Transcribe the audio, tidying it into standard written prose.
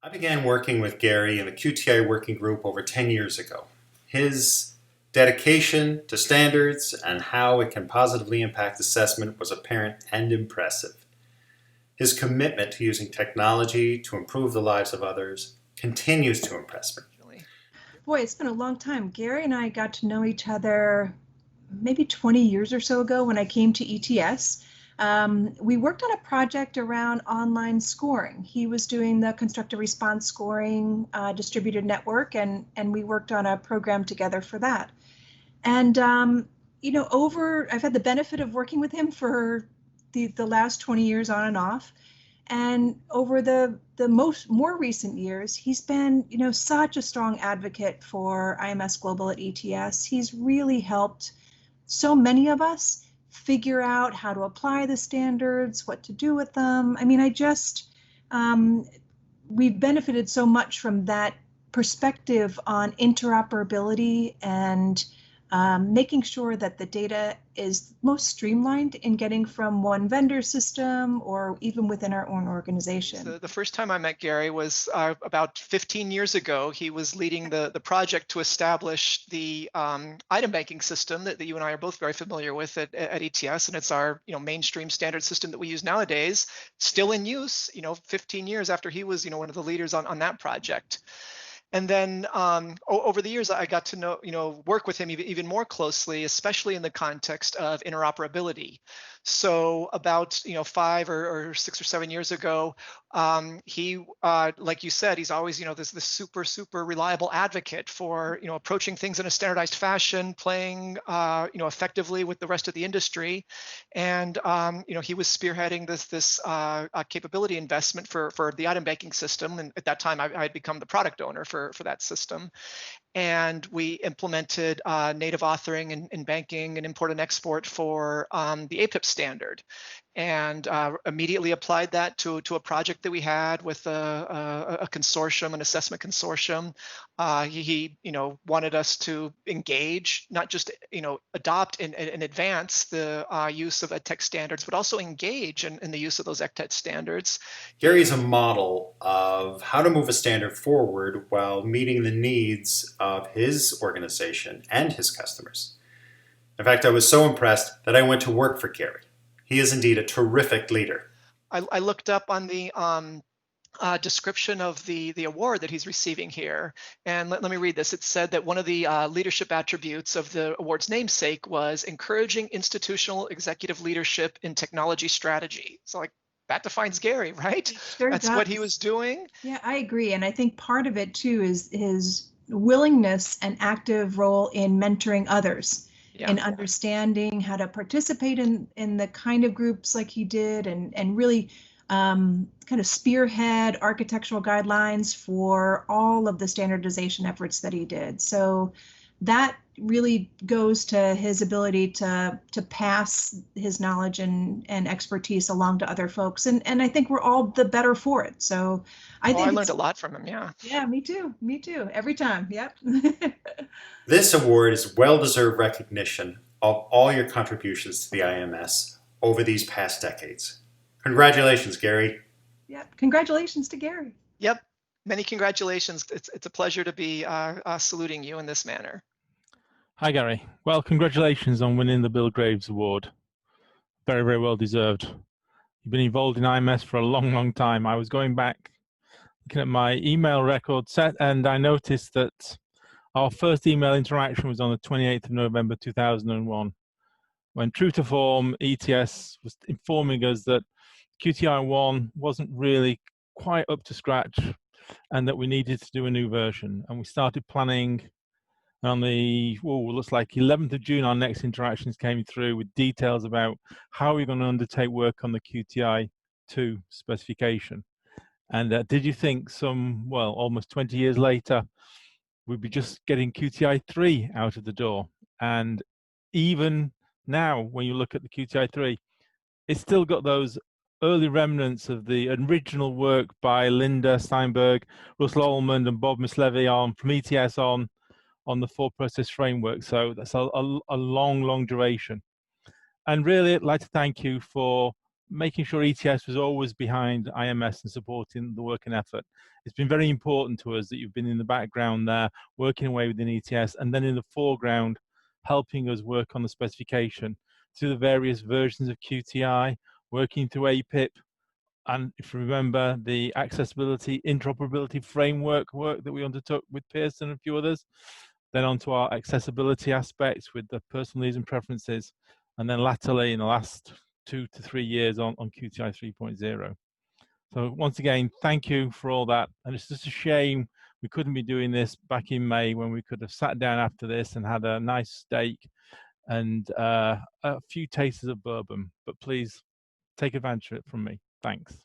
I began working with Gary in the QTI working group over 10 years ago. His dedication to standards and how it can positively impact assessment was apparent and impressive. His commitment to using technology to improve the lives of others continues to impress me. Boy, it's been a long time. Gary and I got to know each other maybe 20 years or so ago when I came to ETS. We worked on a project around online scoring. He was doing the constructive response scoring distributed network, and we worked on a program together for that. And I've had the benefit of working with him for the last 20 years on and off. And over the more recent years, he's been, such a strong advocate for IMS Global at ETS. He's really helped so many of us figure out how to apply the standards, what to do with them. I mean, we've benefited so much from that perspective on interoperability and making sure that the data is most streamlined in getting from one vendor system or even within our own organization. So the first time I met Gary was about 15 years ago. He was leading the project to establish the item banking system that you and I are both very familiar with at ETS, and it's our mainstream standard system that we use nowadays, still in use 15 years after he was one of the leaders on that project. And then over the years, I got to work with him even more closely, especially in the context of interoperability. So about 5 or 6 or 7 years ago, he, like you said, he's always this super reliable advocate for approaching things in a standardized fashion, playing effectively with the rest of the industry, and he was spearheading this capability investment for the item banking system. And at that time, I had become the product owner for that system. And we implemented native authoring and banking and import and export for the APIP standard, and immediately applied that to a project that we had with a consortium, an assessment consortium. He wanted us to engage, not just adopt and advance the use of EdTech standards, but also engage in the use of those EdTech standards. Gary's a model of how to move a standard forward while meeting the needs of his organization and his customers. In fact, I was so impressed that I went to work for Gary. He is indeed a terrific leader. I looked up on the description of the award that he's receiving here, and let me read this. It said that one of the leadership attributes of the award's namesake was encouraging institutional executive leadership in technology strategy. So that defines Gary, right? Sure That's does. what he was doing. Yeah, I agree. And I think part of it too is his willingness and active role in mentoring others. Yeah. And understanding how to participate in the kind of groups like he did, and really kind of spearhead architectural guidelines for all of the standardization efforts that he did. So that really goes to his ability to pass his knowledge and expertise along to other folks. And I think we're all the better for it. So I learned a lot from him. Yeah. Yeah, me too. Every time. Yep. This award is well-deserved recognition of all your contributions to the IMS over these past decades. Congratulations, Gary. Yep. Congratulations to Gary. Yep. Many congratulations. It's a pleasure to be saluting you in this manner. Hi, Gary. Well, congratulations on winning the Bill Graves Award. Very well deserved. You've been involved in IMS for a long time. I was going back, looking at my email record set, and I noticed that our first email interaction was on the 28th of November 2001, when, true to form, ETS was informing us that QTI-1 wasn't really quite up to scratch and that we needed to do a new version. And we started planning. On the, looks like 11th of June, our next interactions came through with details about how we're going to undertake work on the QTI-2 specification. And did you think almost 20 years later, we'd be just getting QTI-3 out of the door? And even now, when you look at the QTI-3, it's still got those early remnants of the original work by Linda Steinberg, Russell Allmond, and Bob Mislevy from ETS on the 4-process framework. So that's a long duration. And really, I'd like to thank you for making sure ETS was always behind IMS and supporting the work and effort. It's been very important to us that you've been in the background there, working away within ETS, and then in the foreground, helping us work on the specification through the various versions of QTI, working through APIP, and if you remember the accessibility interoperability framework work that we undertook with Pearson and a few others, then onto our accessibility aspects with the personal needs and preferences, and then latterly in the last 2 to 3 years on QTI 3.0. So once again, thank you for all that. And it's just a shame we couldn't be doing this back in May when we could have sat down after this and had a nice steak and a few tastes of bourbon. But please take advantage of it from me. Thanks.